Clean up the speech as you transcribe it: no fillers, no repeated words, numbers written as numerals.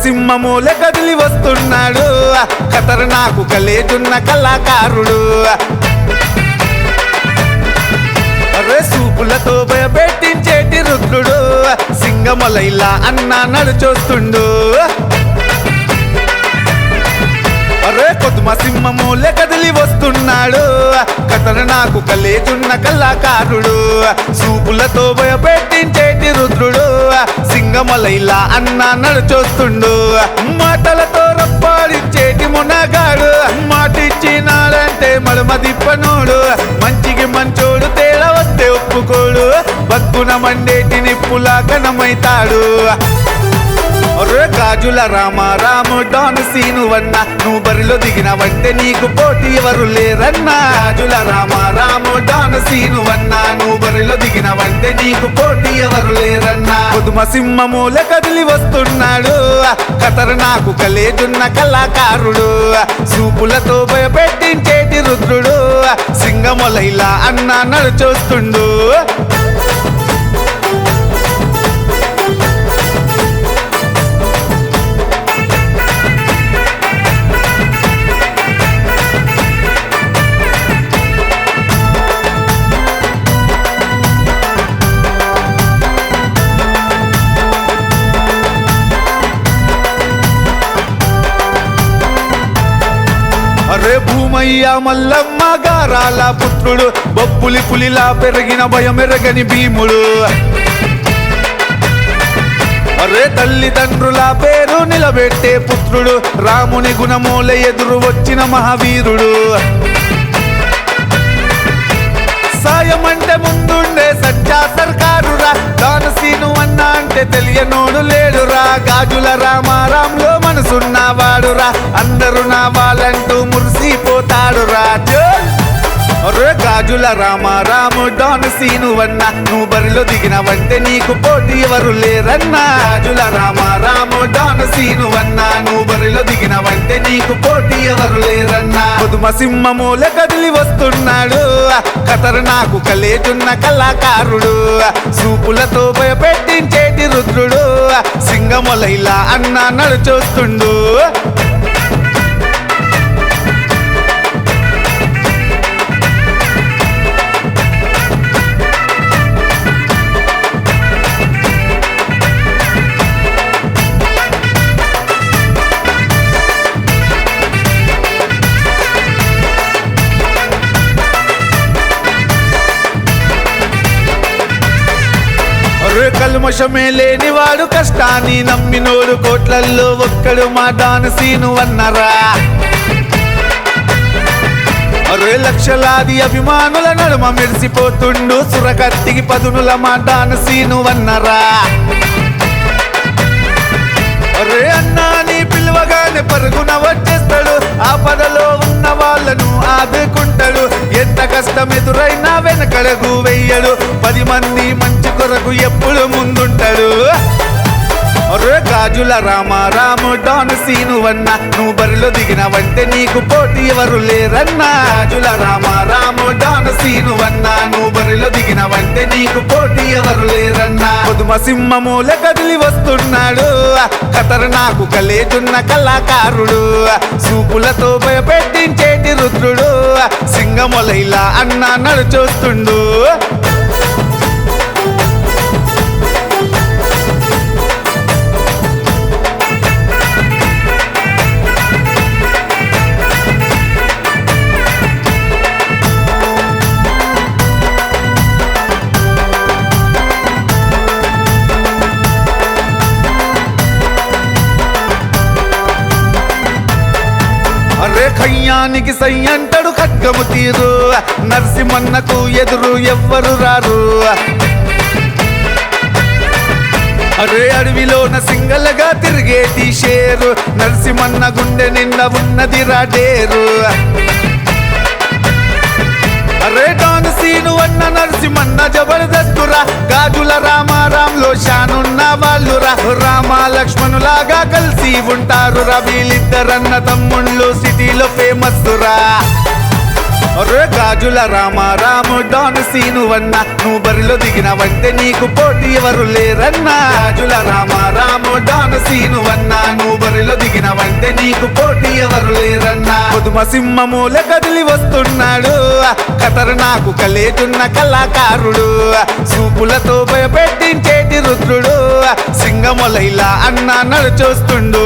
సింహమూలె కదిలి వస్తున్నాడు ఖతర్నాకు కలేజున్న కళాకారుడు అరే సూపులతో భయపెట్టించేటి రుద్రుడు సింగమలైలా అన్న నడుచొస్తుండు అరే సింహమూలె కదిలి వస్తున్నాడు ఖతర్నాకు కలేజున్న కళాకారుడు సూపులతో భయపెట్టించేటి రుద్రుడు సింగమలైలా అన్న నడుచొస్తుండు మాటలతో రప్పాడించేటి మునగాడు మాటిచ్చినాడంటే మడమదిప్పనోడు మంచికి మంచోడు తేడా వస్తే ఒప్పుకోడు బతుకున మండేటి నిప్పులా కనమైతాడు అరే గాజుల రామారాము డాన్ సీనువన్న నువ్వు బరిలో దిగినవంటే నీకు పోటీ ఎవరు లేరన్నా గాజుల రామారాము డాన్ సీనువన్న నువ్వు బరిలో దిగినవంటే నీకు పోటీ ఎవరు లేరన్నా సింహమూలె కదిలి వస్తున్నాడు ఖతర్నాకు కలేజున్న కళాకారుడు సూపులతో భయపెట్టించేటి రుద్రుడు సింగమలైలా అన్న నడుచొస్తుండు అరే భూమయ్య మల్లమ్మ గారాల పుత్రుడు బొప్పులి పులిలా పెరిగిన భయమెరగని భీముడు అరే తల్లిదండ్రుల పేరు నిలబెట్టే పుత్రుడు రాముని గుణమూల ఎదురు వచ్చిన మహావీరుడు సాయమంటే ముందుండే సజ్జా సర్కారురా డాన్ సీను అన్న అంటే తెలియనోడు లేడురా గాజుల రామారాంలో మనసున్నవాడురా అందరూ నా వాళ్ళంటూ మురిసిపోతాడురా అరే గాజుల రామారాము డాన్ సీనువన్న నువ్వు బరిలో దిగినవంటే నీకు పోటీ ఎవరు లేరన్నా గాజుల రామారాము డాన్ సీనువన్న నువ్వు బరిలో దిగినవంటే నీకు పోటీ ఎవరు లేరన్నా సింహమూలె కదిలి వస్తున్నాడు ఖతర్నాకు కలేజున్న కళాకారుడు సూపులతో భయపెట్టించేటి రుద్రుడు సింగమలైలా అన్న నడుచొస్తుండు కల్మషమే లేనివాడు కష్టాన్ని నమ్మినోడు కోట్లల్లో ఒక్కడు మా డాన్ సీనువన్నరా అరే లక్షలాది అభిమానుల నడుమ మెరిసిపోతుండు సురకత్తికి పదునుల మా డాన్ సీనువన్నరా అరే అన్నా నీ పిలువగానే పరుగున వచ్చేస్తాడు ఆపదలో ఉన్న వాళ్ళను ఆదుకుంటాడు ఎంత కష్టం ఎదురైనా వెనకడుగు వెయ్యడు 10 మంది మంచి కొరకు ఎప్పుడు ముందుంటాడు అరే గాజుల రామారాము డాన్ సీనువన్న నువ్వు బరిలో దిగినవంటే నీకు పోటీ ఎవరు లేరన్నా గాజుల రామారాము డాన్ సీనువన్న నువ్వు బరిలో దిగినవంటే నీకు పోటీ ఎవరు లేరన్నా సింహమూలె కదిలి వస్తున్నాడు ఖతర్నాకు కలేజున్న కళాకారుడు సూపులతో భయపెట్టించేటి రుద్రుడు సింగమలైలా అన్న నడుచొస్తుండు అరే కయ్యానికి సై అంటాడు ఖడ్గము తీరు నరసింహన్నకు ఎదురు ఎవ్వరు రారు అరే అడవిలోన సింగల్గా తిరిగేటి షేరు నరసింహన్న గుండె నిండా ఉన్నది రాడేరు అరే డాన్ సీనువన్న నరసింహన్న జబర్దస్తురా గాజుల రామారాంలో షానున్న వాళ్ళురా రామ లక్ష్మణులాగా కలిసి ఉంటారురా వీళ్ళిద్దరన్న తమ్ముళ్ళు సిటీలో ఫేమస్ రా అరే గాజుల రామారాము డాన్ సీనువన్న నువ్వు బరిలో దిగినవంటే నీకు పోటీ ఎవరు లేరన్నా గాజుల రామారాము డాన్ సీనువన్న నువ్వు అయితే నీకు పోటీ ఎవరు లేరన్నా కొదుమ సింహమూల కదిలి వస్తున్నాడు ఖతర్నాకు కలేటున్న కళాకారుడు చూపులతో భయపెట్టించేటి రుద్రుడు సింగములైలా అన్న నడుచొస్తుండు